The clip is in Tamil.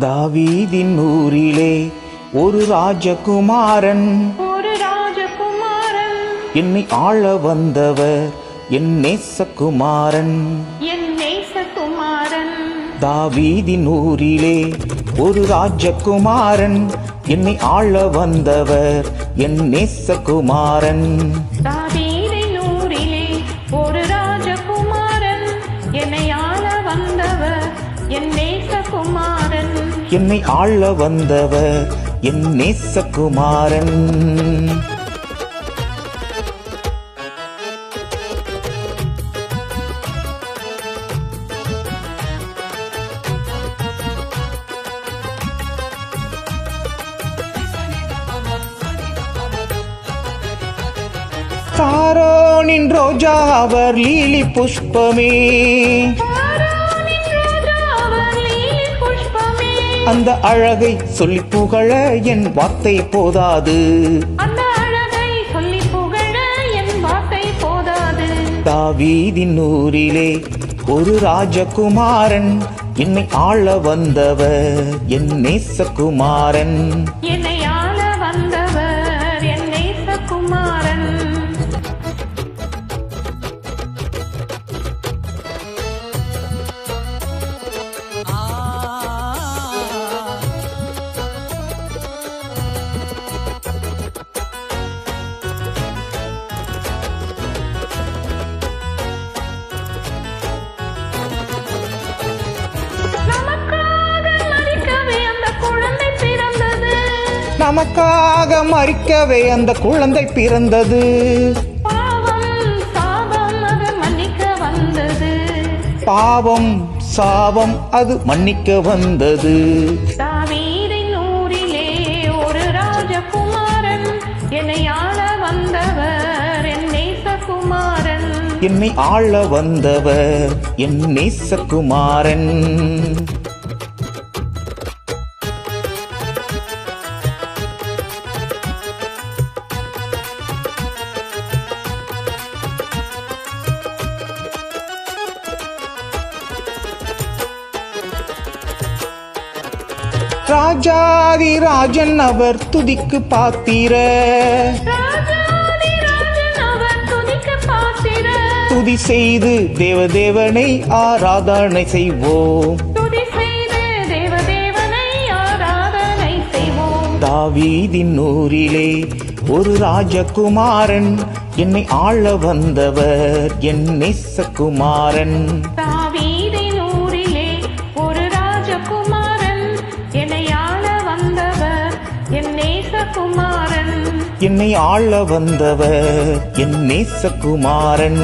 தாவீதின் ஊரிலே ஒரு ராஜகுமாரன் என்னை ஆள வந்தவர் என் நேசகுமாரன். தாவீதின் ஊரிலே ஒரு ராஜகுமாரன் என்னை ஆள வந்தவர் என் நேசகுமாரன். தாவீதின் ஊரிலே ஒரு ராஜகுமாரன் என்னை ஆள வந்தவர் என் நேசகுமாரன். என்னை ஆள வந்தவர் என் நேசகுமாரன். சாரோனின் ரோஜா அவர் லீலி புஷ்பமே, அந்த அழகை சொல்லி புகழ என் வார்த்தை போதாது. தாவீதின் ஊரிலே ஒரு ராஜகுமாரன் என்னை ஆள வந்தவர் என் நேசகுமாரன். என்னை ஆள வந்தவர் என் நேசகுமாரன். நமக்காக மரிக்கவே அந்த குழந்தை பிறந்தது. பாவம் சாபம் அது மன்னிக்க வந்தது. தாவீதின் ஊரிலே ஒரு ராஜகுமாரன் என்னை ஆள வந்தவர் என் நேசகுமாரன். என்னை ஆள வந்தவர் என் நேசகுமாரன். ராஜாதி ராஜன் அவர் துதிக்கு பாத்திர, துதி செய்து தேவதேவனை ஆராதனை செய்வோம். தாவீதின் ஊரிலே ஒரு ராஜகுமாரன் என்னை ஆள வந்தவர் என் நேசகுமாரன். தாவீதின் ஊரிலே ஒரு ராஜகுமாரன் என்னை ஆள வந்தவர் என் நேசகுமாரன். என்னை ஆள வந்தவர் என் நேசகுமாரன்.